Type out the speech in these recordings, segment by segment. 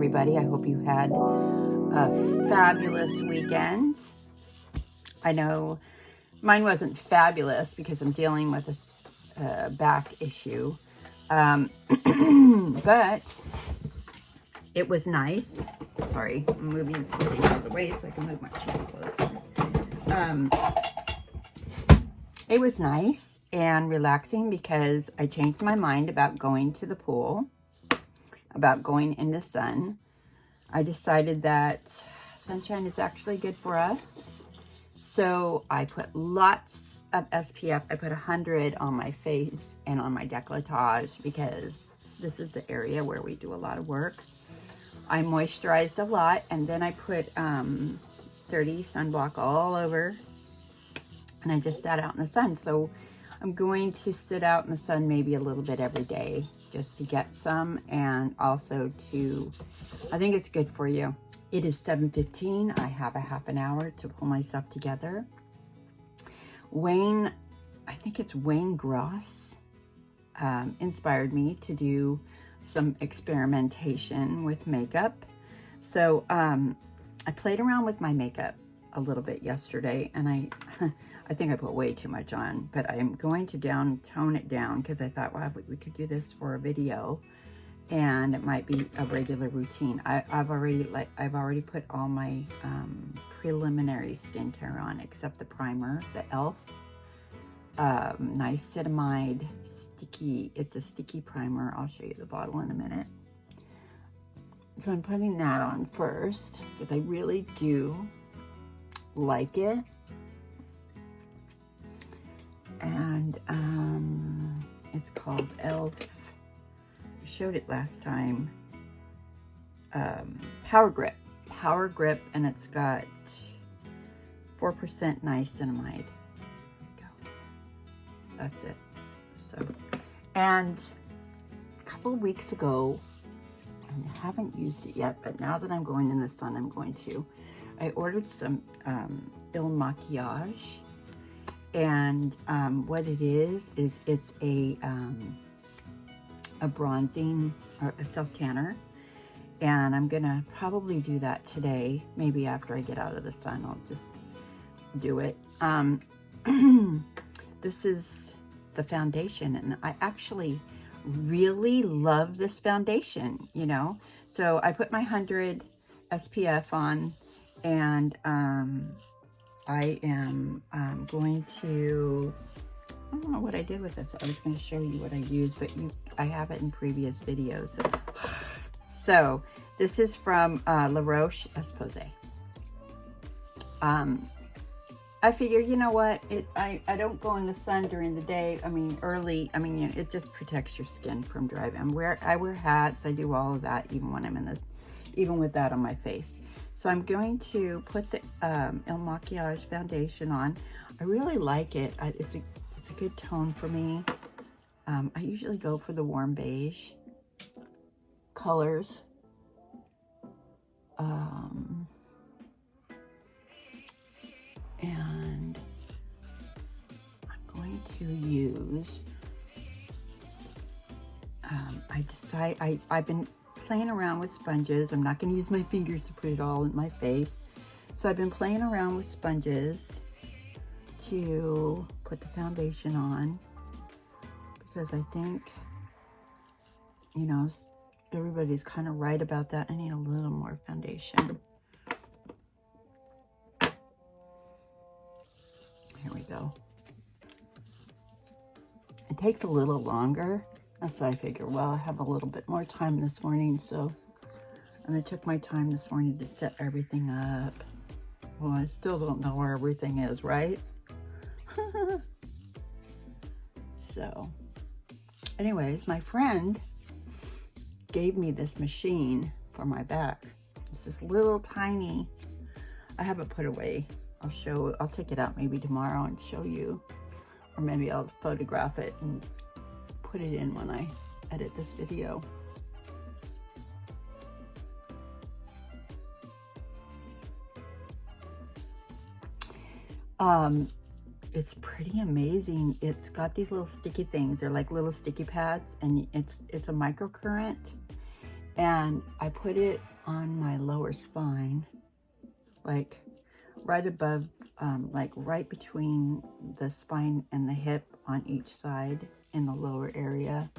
everybody. I hope you had a fabulous weekend. I know mine wasn't fabulous because I'm dealing with a back issue. But it was nice. Sorry, I'm moving something out of the way so I can move my chair closer. It was nice and relaxing because I changed my mind about going to the pool, about going in the sun. I decided that sunshine is actually good for us. So I put lots of SPF. I put 100 on my face and on my décolletage because this is the area where we do a lot of work. I moisturized a lot, and then I put 30 sunblock all over, and I just sat out in the sun. So I'm going to sit out in the sun maybe a little bit every day just to get some, and also to, I think it's good for you. It is 7:15. I have a half an hour to pull myself together. Wayne, I think it's Wayne Goss, inspired me to do some experimentation with makeup. So I played around with my makeup a little bit yesterday, and I think I put way too much on, but I'm going to tone it down because I thought, well, we could do this for a video and it might be a regular routine. I've already put all my preliminary skincare on except the primer, the ELF niacinamide sticky. It's a sticky primer. I'll show you the bottle in a minute. So I'm putting that on first because I really do like it. And it's called ELF. I showed it last time. Power Grip, and it's got 4% niacinamide. That's it. So, and a couple of weeks ago, I haven't used it yet, but now that I'm going in the sun, I'm going to. I ordered some IL MAKIllAGE, and what it is it's a bronzing or a self tanner, and I'm gonna probably do that today. Maybe after I get out of the sun, I'll just do it. This is the foundation, and I actually really love this foundation, you know. So I put my 100 SPF on, and I am going to, I don't know what I did with this. I was going to show you what I used, but I have it in previous videos. So this is from La Roche-Posay. I figure, you know what, I don't go in the sun during the day. I mean, early, I mean, you know, it just protects your skin from driving. I wear hats, I do all of that, even when I'm in even with that on my face. So I'm going to put the IL MAKIllAGE foundation on. I really like it. It's a good tone for me. I usually go for the warm beige colors. And I'm going to use, I've been playing around with sponges. I'm not going to use my fingers to put it all in my face. So I've been playing around with sponges to put the foundation on, because I think, you know, everybody's kind of right about that. I need a little more foundation. Here we go. It takes a little longer. That's why I figure, well, I have a little bit more time this morning, so. And I took my time this morning to set everything up. Well, I still don't know where everything is, right? So, anyways, my friend gave me this machine for my back. It's this little tiny, I have it put away. I'll take it out maybe tomorrow and show you, or maybe I'll photograph it and put it in when I edit this video. It's pretty amazing. It's got these little sticky things. They're like little sticky pads, and it's a microcurrent. And I put it on my lower spine, like right above, like right between the spine and the hip on each side in the lower area.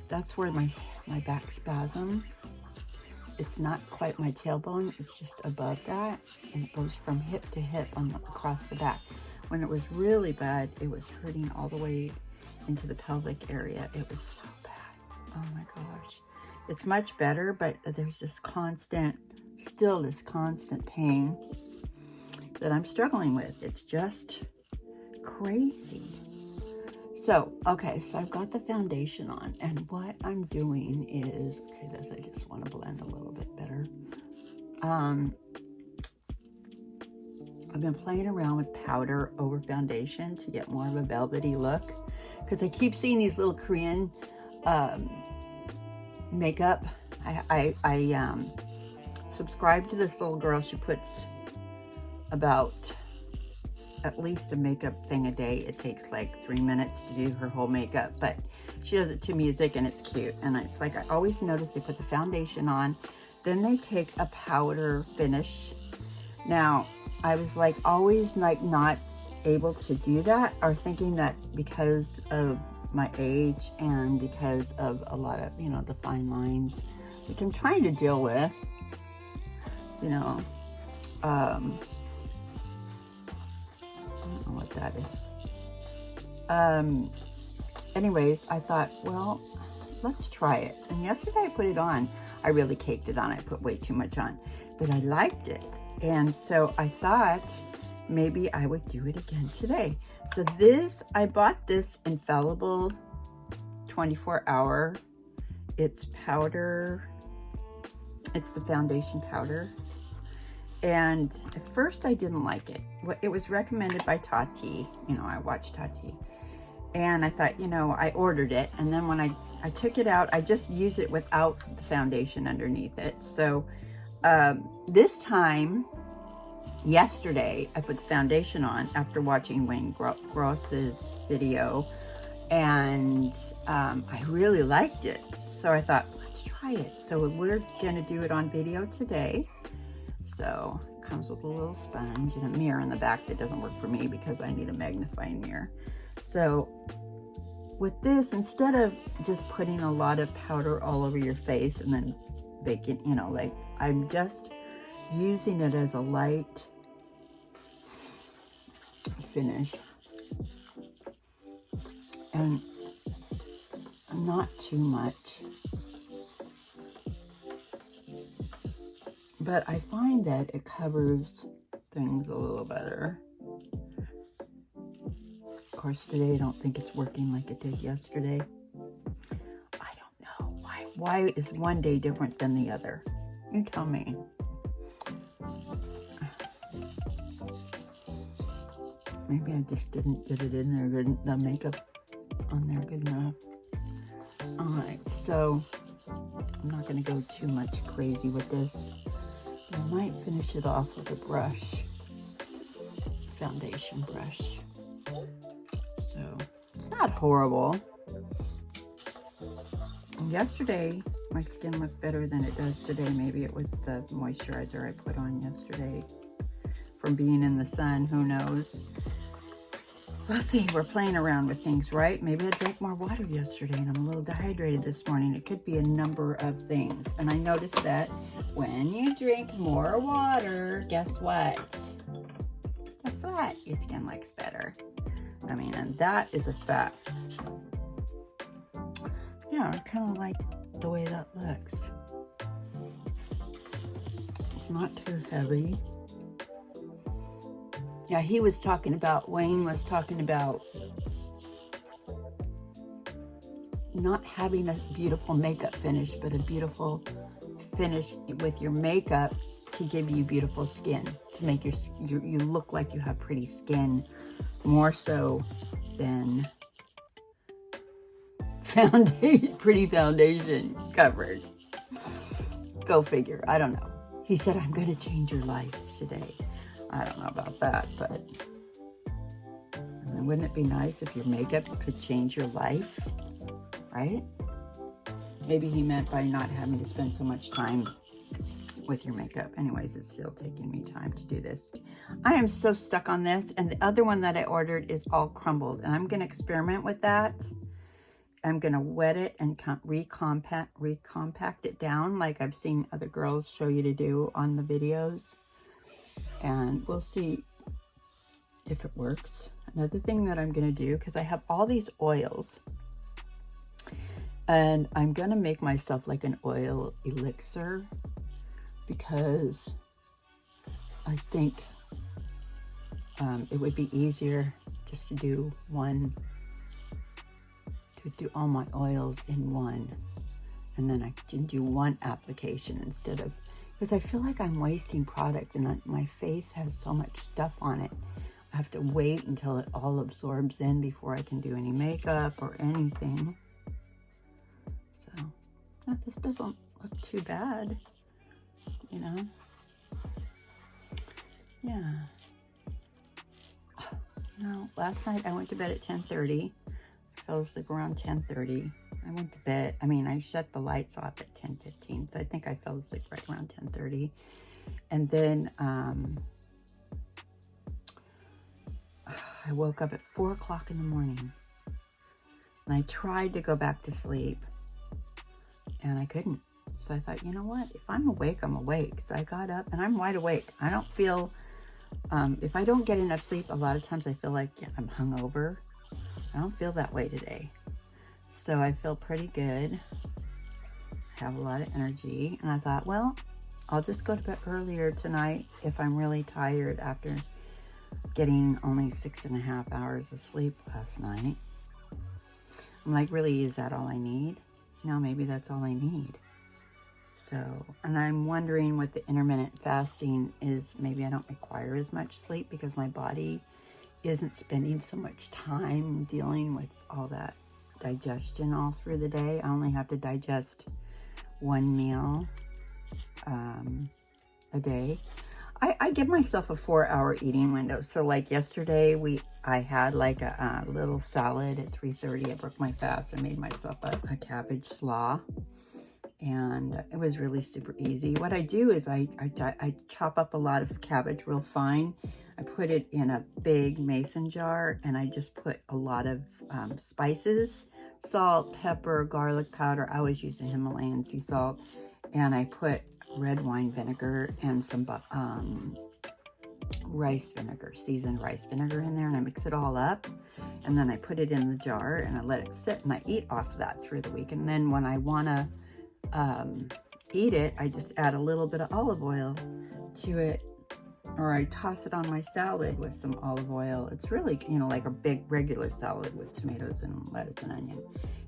That's where my back spasms. It's not quite my tailbone, it's just above that, and it goes from hip to hip across the back. When it was really bad, it was hurting all the way into the pelvic area. It was so bad. Oh my gosh. It's much better, but there's this constant, still this constant pain that I'm struggling with. It's just crazy. So, okay, so I've got the foundation on, and what I'm doing is, okay, this I just want to blend a little bit better. I've been playing around with powder over foundation to get more of a velvety look, because I keep seeing these little Korean makeup. I subscribe to this little girl. She puts about at least a makeup thing a day. It takes like 3 minutes to do her whole makeup, but she does it to music and it's cute. And it's like, I always notice they put the foundation on, then they take a powder finish. Now, I was like always like not able to do that, or thinking that because of my age and because of a lot of, you know, the fine lines, which I'm trying to deal with, you know, I don't know what that is. Anyways, I thought, well, let's try it. And yesterday I put it on. I really caked it on. I put way too much on, but I liked it. And so I thought maybe I would do it again today. So this, I bought this Infallible 24-hour. It's powder. It's the foundation powder. And at first I didn't like it. It was recommended by Tati. You know, I watched Tati. And I thought, you know, I ordered it. And then when I took it out, I just used it without the foundation underneath it. So this time, yesterday, I put the foundation on after watching Wayne Gross's video. And I really liked it. So I thought, let's try it. So we're going to do it on video today. So it comes with a little sponge and a mirror in the back that doesn't work for me because I need a magnifying mirror. So with this, instead of just putting a lot of powder all over your face and then baking, you know, like I'm just using it as a light finish and not too much. But I find that it covers things a little better. Of course, today I don't think it's working like it did yesterday. I don't know. Why is one day different than the other? You tell me. Maybe I just didn't get it in there good, the makeup on there good enough. Alright, so I'm not going to go too much crazy with this. I might finish it off with a brush, foundation brush. So it's not horrible. Yesterday, my skin looked better than it does today. Maybe it was the moisturizer I put on yesterday from being in the sun. Who knows? We'll see. We're playing around with things, right? Maybe I drank more water yesterday and I'm a little dehydrated this morning. It could be a number of things. And I noticed that when you drink more water, guess what? Guess what? Your skin looks better. I mean, and that is a fact. Yeah, I kind of like the way that looks. It's not too heavy. Yeah, he was talking about, Wayne was talking about not having a beautiful makeup finish, but a beautiful finish with your makeup to give you beautiful skin, to make you look like you have pretty skin, more so than pretty foundation coverage. Go figure. I don't know. He said, I'm going to change your life today. I don't know about that, but I mean, wouldn't it be nice if your makeup could change your life, right? Maybe he meant by not having to spend so much time with your makeup. Anyways, it's still taking me time to do this. I am so stuck on this, and the other one that I ordered is all crumbled, and I'm going to experiment with that. I'm going to wet it and recompact it down like I've seen other girls show you to do on the videos, and we'll see if it works. Another thing that I'm going to do, because I have all these oils, and I'm going to make myself like an oil elixir, because I think it would be easier just to do all my oils in one, and then I can do one application instead of, because I feel like I'm wasting product, and my face has so much stuff on it. I have to wait until it all absorbs in before I can do any makeup or anything. So this doesn't look too bad, you know. Yeah. No, last night I went to bed at 10:30. I fell asleep around 10:30. I went to bed, I shut the lights off at 10:15, so I think I fell asleep right around 10:30. And then I woke up at 4 o'clock in the morning, and I tried to go back to sleep, and I couldn't. So I thought, you know what? If I'm awake, I'm awake. So I got up, and I'm wide awake. I don't feel, if I don't get enough sleep, a lot of times I feel like I'm hungover. I don't feel that way today. So I feel pretty good. I have a lot of energy. And I thought, well, I'll just go to bed earlier tonight if I'm really tired after getting only 6.5 hours of sleep last night. I'm like, really, is that all I need? You know, maybe that's all I need. So, and I'm wondering with the intermittent fasting is maybe I don't require as much sleep because my body isn't spending so much time dealing with all that digestion all through the day. I only have to digest one meal a day. I give myself a 4-hour eating window. So like yesterday, I had like a little salad at 3:30. I broke my fast. I made myself a cabbage slaw, and it was really super easy. What I do is I chop up a lot of cabbage real fine. I put it in a big mason jar, and I just put a lot of spices, salt, pepper, garlic powder. I always use the Himalayan sea salt, and I put red wine vinegar and some rice vinegar, seasoned rice vinegar in there, and I mix it all up, and then I put it in the jar and I let it sit, and I eat off of that through the week. And then when I want to eat it, I just add a little bit of olive oil to it, or I toss it on my salad with some olive oil. It's really, you know, like a big regular salad with tomatoes and lettuce and onion.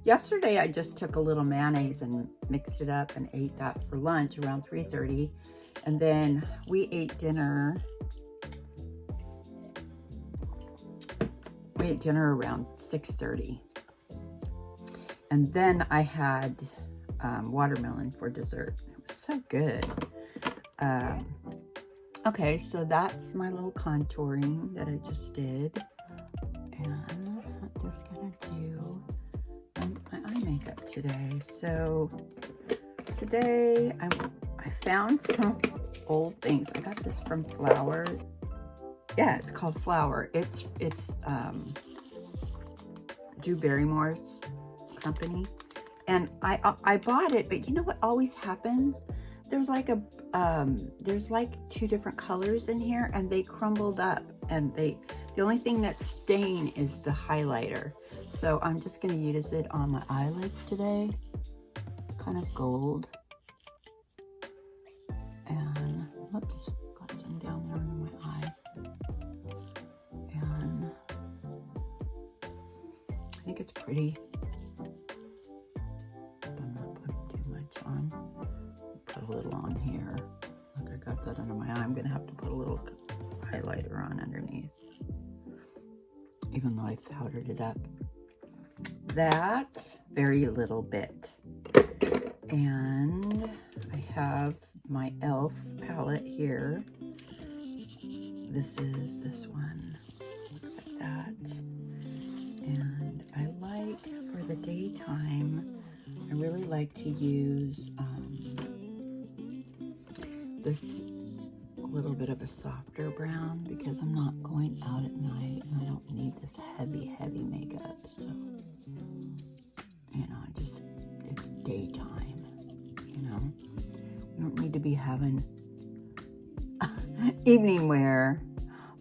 Yesterday, I just took a little mayonnaise and mixed it up and ate that for lunch around 3:30. And then we ate dinner. We ate dinner around 6:30. And then I had watermelon for dessert. It was so good. Okay, so that's my little contouring that I just did. And I'm just gonna do my eye makeup today. So today I found some old things. I got this from Flowers. Yeah, it's called Flower. It's Drew Barrymore's company. And I bought it, but you know what always happens? There's like there's like 2 different colors in here, and they crumbled up, and the only thing that's staying is the highlighter. So I'm just gonna use it on my eyelids today, kind of gold. And whoops, got some down there under my eye. And I think it's pretty. I'm not putting too much on. Put a little on here. Look, I got that under my eye. I'm gonna have to put a little highlighter on underneath, even though I powdered it up. That very little bit. And I have my e.l.f. palette here. This is this one. Looks like that. And I like, for the daytime, I really like to use this little bit of a softer brown because I'm not going out at night and I don't need this heavy makeup. So, you know, it's daytime, you know. We don't need to be having evening wear.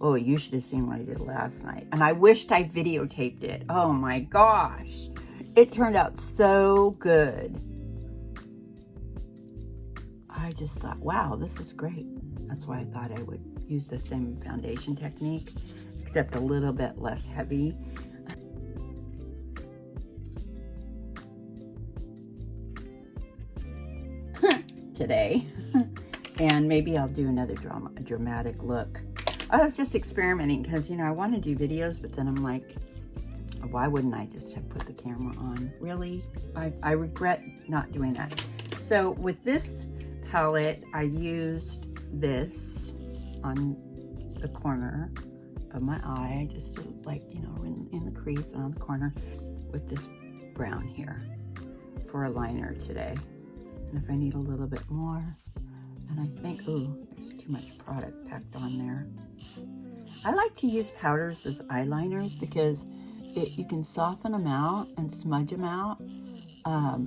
Oh, you should have seen what I did last night. And I wished I videotaped it. Oh my gosh. It turned out so good. I just thought, wow, this is great. That's why I thought I would use the same foundation technique, except a little bit less heavy. Today. And maybe I'll do another dramatic look. I was just experimenting because, you know, I want to do videos, but then I'm like, why wouldn't I just have put the camera on? Really? I regret not doing that. So with this palette, I used this on the corner of my eye. I just did, like, you know, in the crease and on the corner with this brown here for a liner today. And if I need a little bit more, and I think, ooh, there's too much product packed on there. I like to use powders as eyeliners because you can soften them out and smudge them out. I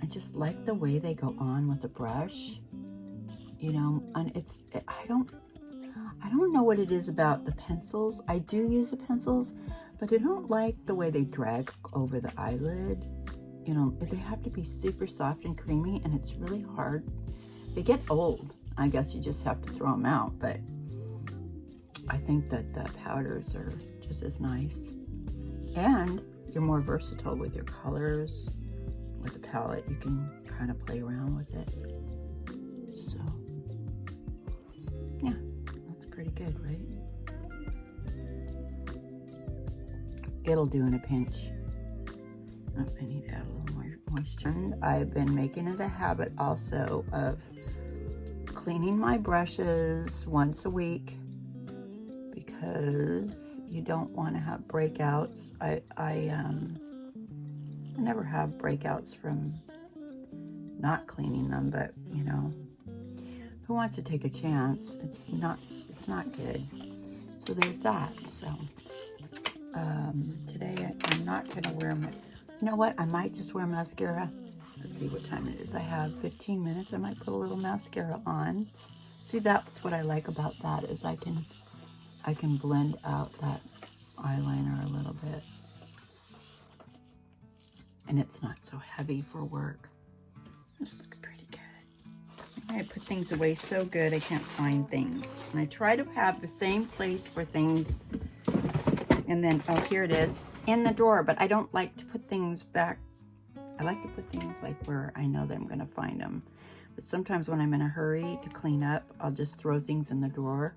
just like the way they go on with the brush, you know. And I don't know what it is about the pencils. I do use the pencils, but I don't like the way they drag over the eyelid. You know, they have to be super soft and creamy, and it's really hard. They get old. I guess you just have to throw them out, but I think that the powders are just as nice. And you're more versatile with your colors. With the palette, you can kind of play around with it. So, yeah, that's pretty good, right? It'll do in a pinch. Oh, I need to add a little more moisture. And I've been making it a habit also of cleaning my brushes once a week because you don't want to have breakouts. I never have breakouts from not cleaning them, but you know, who wants to take a chance? It's not good. So there's that. So today I'm not gonna wear my, you know what, I might just wear mascara. Let's see what time it is. I have 15 minutes. I might put a little mascara on. See, that's what I like about that is I can blend out that eyeliner a little bit. And it's not so heavy for work. This looks pretty good. I put things away so good I can't find things. And I try to have the same place for things. And then, oh, here it is, in the drawer. But I don't like to put things back. I like to put things like where I know that I'm going to find them. But sometimes when I'm in a hurry to clean up, I'll just throw things in the drawer.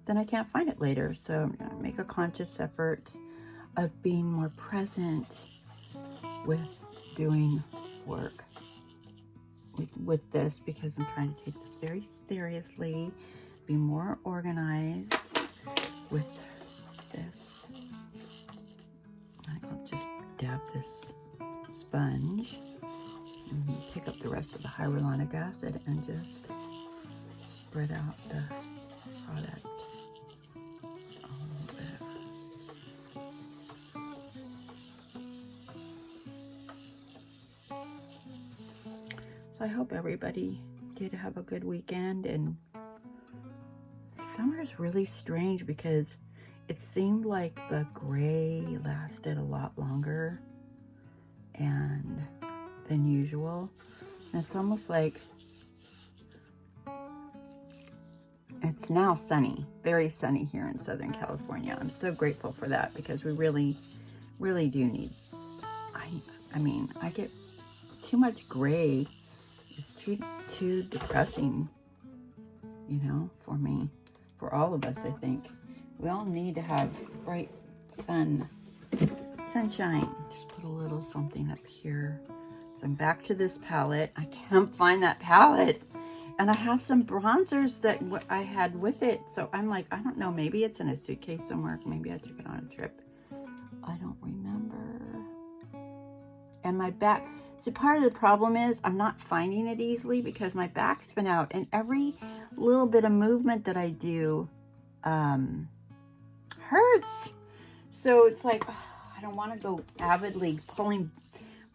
Then I can't find it later. So I'm going to make a conscious effort of being more present with doing work with this, because I'm trying to take this very seriously, be more organized with this. I'll just dab this sponge and pick up the rest of the hyaluronic acid and just spread out the product. I hope everybody did have a good weekend. And summer is really strange because it seemed like the gray lasted a lot longer than usual. And it's almost like it's now sunny, very sunny here in Southern California. I'm so grateful for that because we really, really do need, I mean, I get too much gray. It's too depressing, you know, for me, for all of us. I think we all need to have bright sunshine. Just put a little something up here. So I'm back to this palette. I can't find that palette, and I have some bronzers that I had with it. So I'm like, I don't know, maybe it's in a suitcase somewhere. Maybe I took it on a trip. I don't remember. And my back. So part of the problem is I'm not finding it easily because my back's been out, and every little bit of movement that I do hurts. So it's like, oh, I don't want to go avidly pulling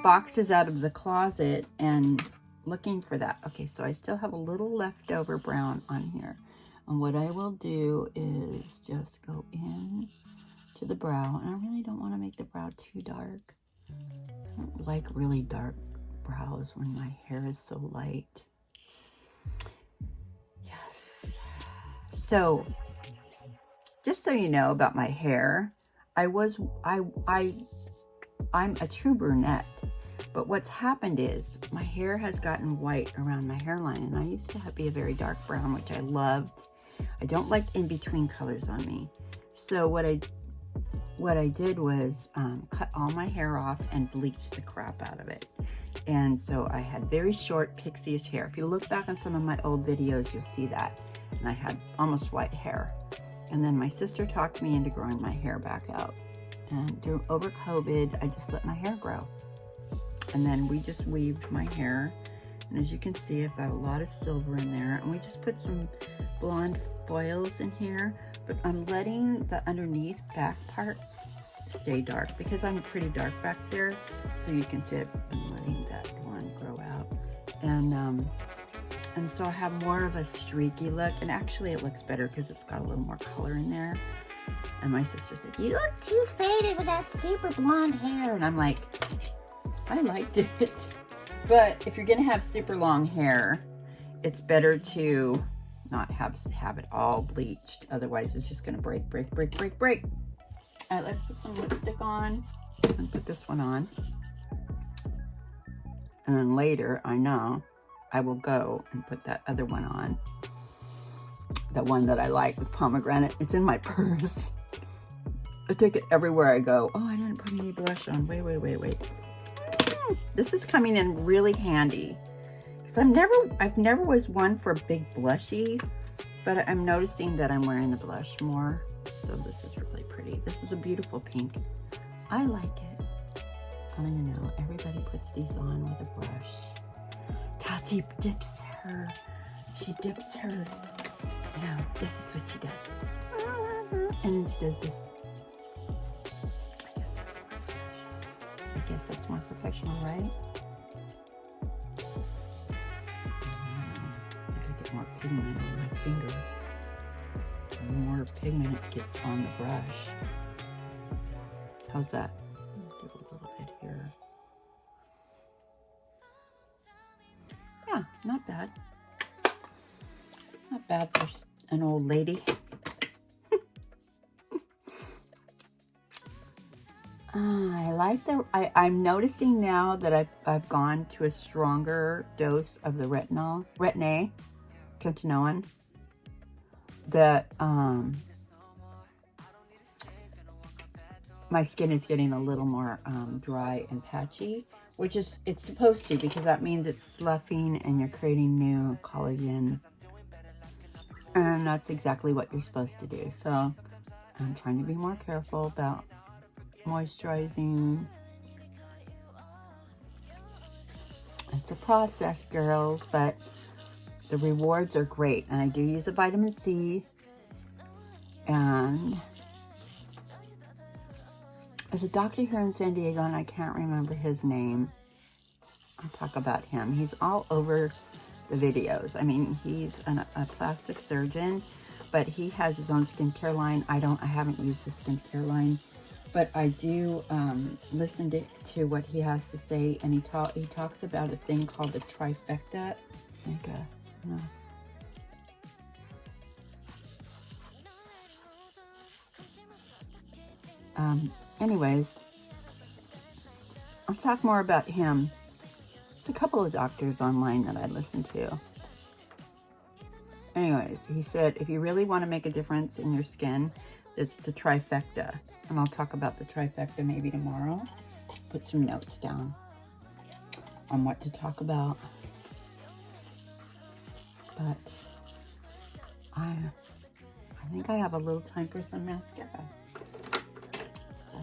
boxes out of the closet and looking for that. Okay, so I still have a little leftover brown on here. And what I will do is just go in to the brow. And I really don't want to make the brow too dark. I don't like really dark brows when my hair is so light. Yes. So, just so you know about my hair, I'm a true brunette. But what's happened is my hair has gotten white around my hairline, and I used to be a very dark brown, which I loved. I don't like in-between colors on me. So what I did was cut all my hair off and bleach the crap out of it. And so I had very short pixie-ish hair. If you look back on some of my old videos, you'll see that. And I had almost white hair. And then my sister talked me into growing my hair back out. And over COVID, I just let my hair grow. And then we just weaved my hair. And as you can see, I've got a lot of silver in there. And we just put some blonde foils in here. But I'm letting the underneath back part stay dark because I'm pretty dark back there. So you can see I'm letting that blonde grow out. And so I have more of a streaky look. And actually it looks better because it's got a little more color in there. And my sister said, "You look too faded with that super blonde hair." And I'm like, I liked it. But if you're gonna have super long hair, it's better to not have it all bleached. Otherwise it's just gonna break. All right, let's put some lipstick on and put this one on. And then later, I know, I will go and put that other one on. The one that I like with pomegranate. It's in my purse. I take it everywhere I go. Oh, I didn't put any blush on. Wait. This is coming in really handy. Because I've never was one for big blushy, but I'm noticing that I'm wearing the blush more. So this is really pretty. This is a beautiful pink. I like it. And you know, everybody puts these on with a brush. Tati dips her. She dips her. No, this is what she does. And then she does this. I guess that's more professional, right? I could get more pigment on my finger. The more pigment it gets on the brush. How's that? Do a little bit here. Yeah, not bad. Not bad for an old lady. I like I'm noticing now that I've gone to a stronger dose of the retin-A, tretinoin. That my skin is getting a little more dry and patchy, which is, it's supposed to, because that means it's sloughing and you're creating new collagen. And that's exactly what you're supposed to do. So I'm trying to be more careful about moisturizing. It's a process, girls, but the rewards are great. And I do use a vitamin C. And there's a doctor here in San Diego, and I can't remember his name. I'll talk about him. He's all over the videos. I mean, he's a plastic surgeon, but he has his own skincare line. I haven't used his skincare line, but I do listen to what he has to say, and he talks about a thing called the trifecta. Anyways, I'll talk more about him. There's a couple of doctors online that I listen to. Anyways, he said, if you really want to make a difference in your skin, it's the trifecta. And I'll talk about the trifecta maybe tomorrow. Put some notes down on what to talk about. But I think I have a little time for some mascara. So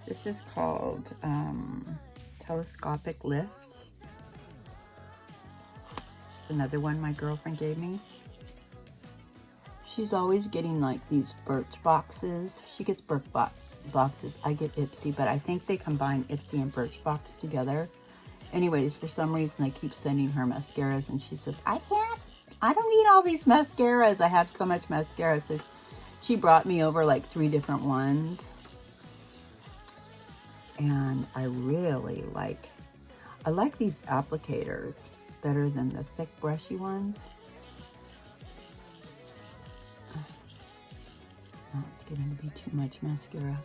this is called telescopic lift. It's another one my girlfriend gave me. She's always getting like these Birch boxes. She gets Birch boxes. I get Ipsy, but I think they combine Ipsy and Birch box together. Anyways, for some reason, I keep sending her mascaras, and she says, I don't need all these mascaras. I have so much mascara. So she brought me over like 3 different ones. And I really like these applicators better than the thick brushy ones. Oh, it's getting to be too much mascara.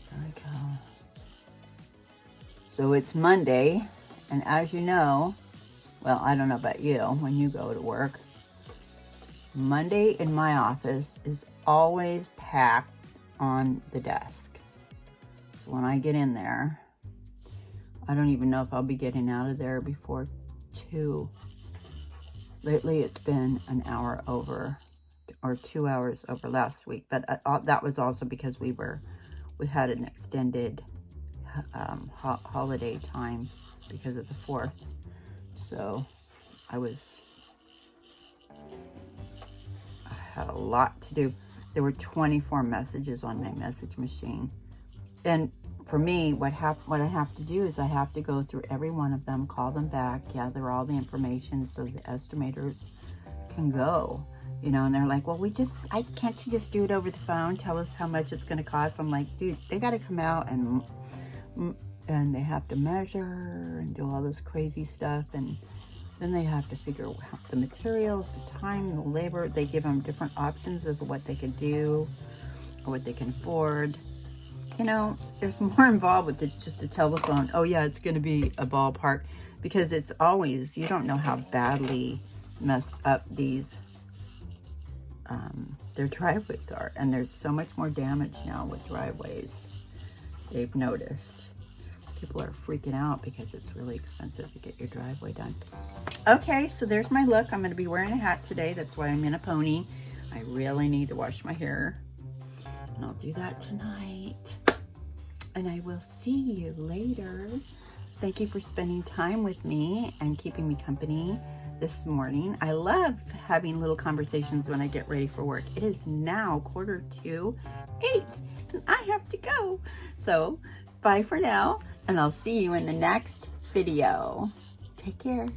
There we go. So it's Monday, and as you know, well, I don't know about you, when you go to work, Monday in my office is always packed on the desk. So when I get in there, I don't even know if I'll be getting out of there before 2. Lately, it's been an hour over, or 2 hours over last week. But that was also because we had an extended holiday time because of the 4th. So I had a lot to do. There were 24 messages on my message machine. And for me, what I have to do is I have to go through every one of them, call them back, gather all the information so the estimators can go, you know. And they're like, well, can't you just do it over the phone? Tell us how much it's going to cost. I'm like, dude, they got to come out and they have to measure and do all this crazy stuff. And then they have to figure out the materials, the time, the labor. They give them different options as to what they can do or what they can afford. You know, there's more involved with it, just a telephone. Oh yeah, it's going to be a ballpark, because it's always, you don't know how badly messed up these, their driveways are. And there's so much more damage now with driveways. They've noticed. People are freaking out because it's really expensive to get your driveway done. Okay, so there's my look. I'm going to be wearing a hat today. That's why I'm in a pony. I really need to wash my hair. And I'll do that tonight. And I will see you later. Thank you for spending time with me and keeping me company this morning. I love having little conversations when I get ready for work. It is now 7:45, and I have to go. So bye for now, and I'll see you in the next video. Take care.